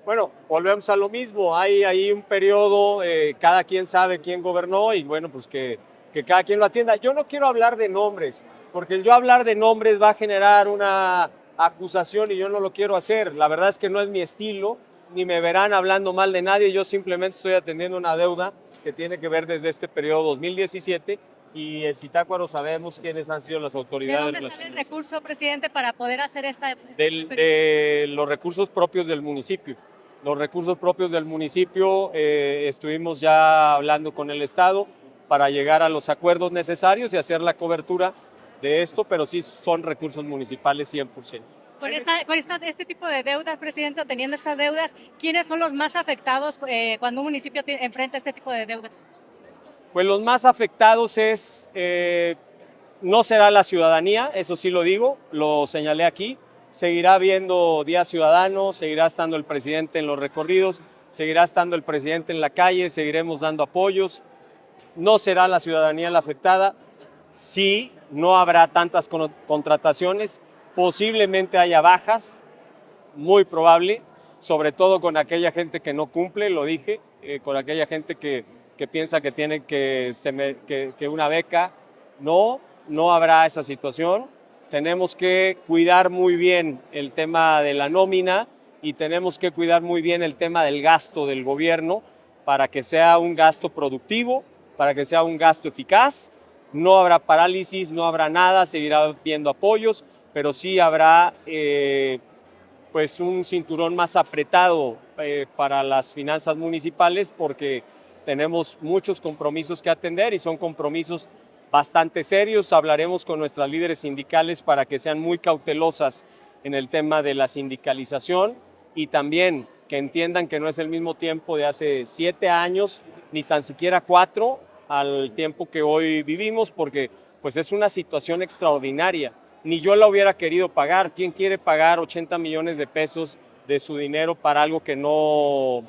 Bueno, volvemos a lo mismo. Hay ahí un periodo, cada quien sabe quién gobernó y bueno, pues que cada quien lo atienda. Yo no quiero hablar de nombres, porque el yo hablar de nombres va a generar una acusación y yo no lo quiero hacer. La verdad es que no es mi estilo, ni me verán hablando mal de nadie. Yo simplemente estoy atendiendo una deuda que tiene que ver desde este periodo 2017 y en Zitácuaro sabemos quiénes han sido las ¿De autoridades dónde sale el relacionadas. recurso, presidente, para poder hacer esta De los recursos propios del municipio. Los recursos propios del municipio, estuvimos ya hablando con el Estado para llegar a los acuerdos necesarios y hacer la cobertura de esto, pero sí son recursos municipales 100%. Este tipo de deudas, presidente, o teniendo estas deudas, ¿quiénes son los más afectados cuando un municipio enfrenta este tipo de deudas? Pues los más afectados no será la ciudadanía, eso sí lo digo, lo señalé aquí. Seguirá habiendo Día Ciudadano, seguirá estando el presidente en los recorridos, seguirá estando el presidente en la calle, seguiremos dando apoyos. No será la ciudadanía la afectada. Sí, no habrá tantas contrataciones, posiblemente haya bajas, muy probable, sobre todo con aquella gente que no cumple, lo dije, con aquella gente que piensa que tiene que una beca. No habrá esa situación. Tenemos que cuidar muy bien el tema de la nómina y tenemos que cuidar muy bien el tema del gasto del gobierno para que sea un gasto productivo, para que sea un gasto eficaz. No habrá parálisis, no habrá nada, seguirá viendo apoyos, pero sí habrá pues un cinturón más apretado para las finanzas municipales porque tenemos muchos compromisos que atender y son compromisos bastante serios. Hablaremos con nuestras líderes sindicales para que sean muy cautelosas en el tema de la sindicalización y también que entiendan que no es el mismo tiempo de hace 7 años ni tan siquiera 4 al tiempo que hoy vivimos, porque pues es una situación extraordinaria. Ni yo la hubiera querido pagar. ¿Quién quiere pagar 80 millones de pesos de su dinero para algo que no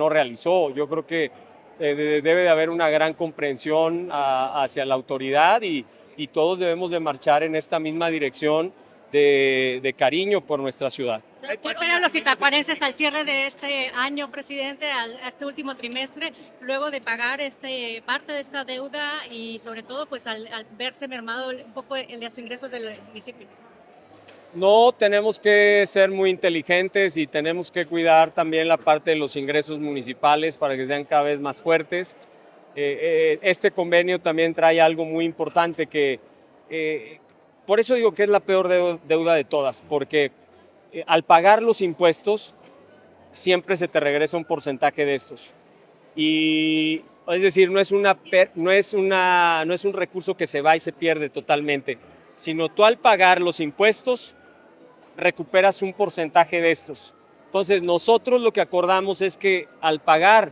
realizó? Yo creo que debe de haber una gran comprensión hacia la autoridad y todos debemos de marchar en esta misma dirección de cariño por nuestra ciudad. ¿Qué esperan los itacuarenses al cierre de este año, presidente, a este último trimestre, luego de pagar parte de esta deuda y sobre todo pues al verse mermado un poco en los ingresos del municipio? No, tenemos que ser muy inteligentes y tenemos que cuidar también la parte de los ingresos municipales para que sean cada vez más fuertes. Este convenio también trae algo muy importante por eso digo que es la peor deuda de todas, porque al pagar los impuestos siempre se te regresa un porcentaje de estos. Y es decir, no es un recurso que se va y se pierde totalmente, sino tú al pagar los impuestos recuperas un porcentaje de estos. Entonces nosotros lo que acordamos es que al pagar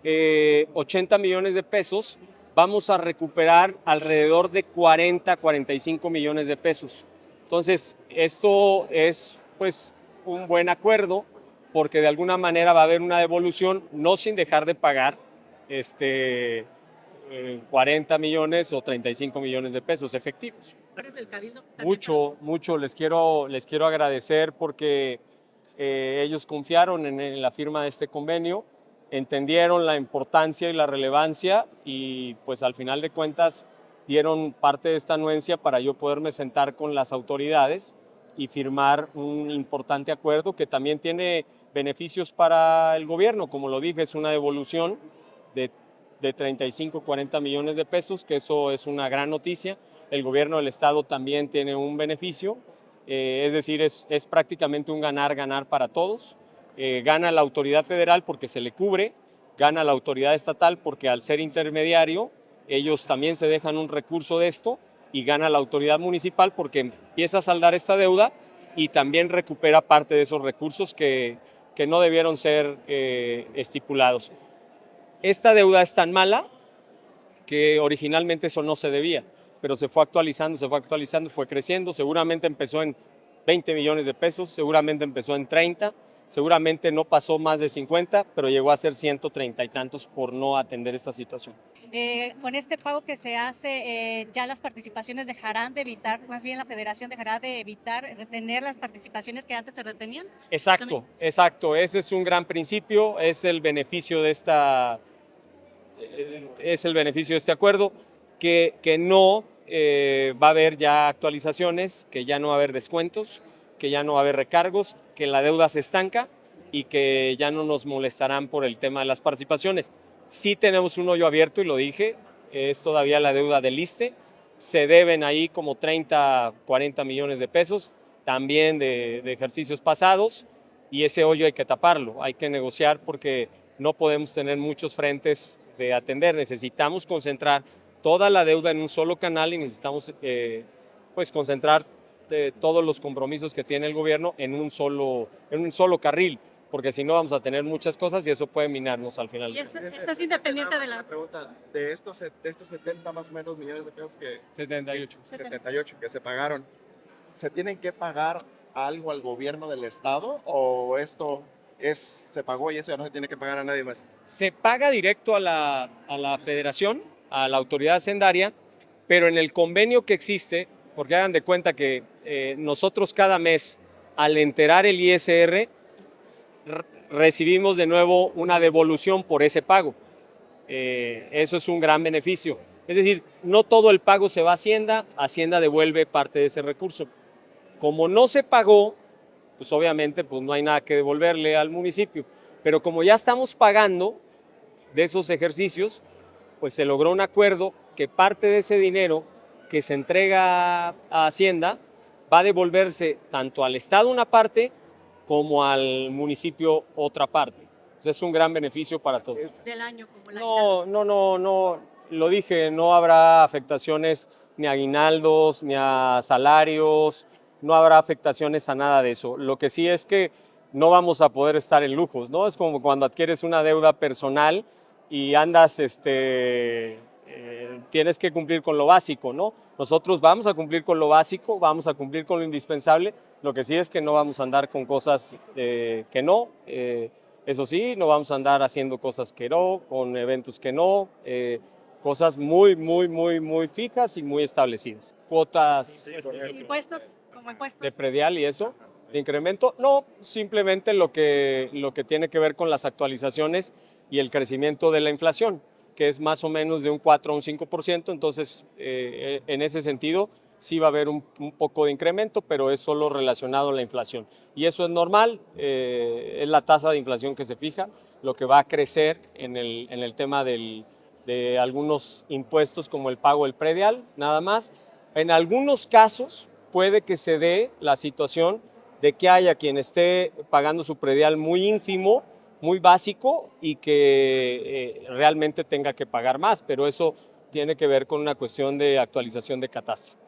80 millones de pesos, vamos a recuperar alrededor de 45 millones de pesos. Entonces esto es pues un buen acuerdo porque de alguna manera va a haber una devolución, no sin dejar de pagar 40 millones o 35 millones de pesos efectivos. Mucho les quiero agradecer porque ellos confiaron en la firma de este convenio, entendieron la importancia y la relevancia y pues al final de cuentas dieron parte de esta anuencia para yo poderme sentar con las autoridades y firmar un importante acuerdo que también tiene beneficios para el gobierno. Como lo dije, es una devolución de 35, 40 millones de pesos, que eso es una gran noticia. El gobierno del estado también tiene un beneficio, es decir, es prácticamente un ganar-ganar para todos. Gana la autoridad federal porque se le cubre, gana la autoridad estatal porque al ser intermediario ellos también se dejan un recurso de esto y gana la autoridad municipal porque empieza a saldar esta deuda y también recupera parte de esos recursos que no debieron ser estipulados. Esta deuda es tan mala que originalmente eso no se debía, pero se fue actualizando, fue creciendo, seguramente empezó en 20 millones de pesos, seguramente empezó en 30 Seguramente no pasó más de 50, pero llegó a ser 130 y tantos por no atender esta situación. Con este pago que se hace, ya las participaciones dejarán de evitar, más bien la federación dejará de evitar retener las participaciones que antes se retenían. Exacto, exacto. Ese es un gran principio, es el beneficio de este acuerdo, que no va a haber ya actualizaciones, que ya no va a haber descuentos, que ya no va a haber recargos, que la deuda se estanca y que ya no nos molestarán por el tema de las participaciones. Sí tenemos un hoyo abierto y lo dije, es todavía la deuda del ISSSTE, se deben ahí como 30, 40 millones de pesos, también de ejercicios pasados, y ese hoyo hay que taparlo, hay que negociar porque no podemos tener muchos frentes de atender, necesitamos concentrar toda la deuda en un solo canal y necesitamos pues concentrar todos los compromisos que tiene el gobierno en un solo carril, porque si no vamos a tener muchas cosas y eso puede minarnos al final. Y esto es independiente de la... Pregunta, de estos 70 más o menos millones de pesos que 78. 78 que se pagaron, ¿se tienen que pagar algo al gobierno del estado o esto se pagó y eso ya no se tiene que pagar a nadie más? Se paga directo a la federación, a la autoridad hacendaria, pero en el convenio que existe, porque hagan de cuenta que nosotros cada mes, al enterar el ISR, recibimos de nuevo una devolución por ese pago. Eso es un gran beneficio. Es decir, no todo el pago se va a Hacienda, Hacienda devuelve parte de ese recurso. Como no se pagó, pues obviamente pues no hay nada que devolverle al municipio. Pero como ya estamos pagando de esos ejercicios, pues se logró un acuerdo que parte de ese dinero que se entrega a Hacienda va a devolverse tanto al Estado una parte como al municipio otra parte. Entonces es un gran beneficio para todos. Del año como la... No, lo dije, no habrá afectaciones ni a aguinaldos, ni a salarios, no habrá afectaciones a nada de eso. Lo que sí es que no vamos a poder estar en lujos, ¿no? Es como cuando adquieres una deuda personal y andas, tienes que cumplir con lo básico, ¿no? Nosotros vamos a cumplir con lo básico, vamos a cumplir con lo indispensable, lo que sí es que no vamos a andar con cosas que no, eso sí, no vamos a andar haciendo cosas que no, con eventos que no, cosas muy fijas y muy establecidas. Cuotas ¿Impuestos? ¿Como impuestos? de predial y eso, de incremento, no, simplemente lo que tiene que ver con las actualizaciones y el crecimiento de la inflación, que es más o menos de un 4 a un 5%, entonces en ese sentido sí va a haber un poco de incremento, pero es solo relacionado a la inflación. Y eso es normal, es la tasa de inflación que se fija, lo que va a crecer en el tema de algunos impuestos como el pago del predial, nada más. En algunos casos puede que se dé la situación de que haya quien esté pagando su predial muy ínfimo, muy básico y que realmente tenga que pagar más, pero eso tiene que ver con una cuestión de actualización de catastro.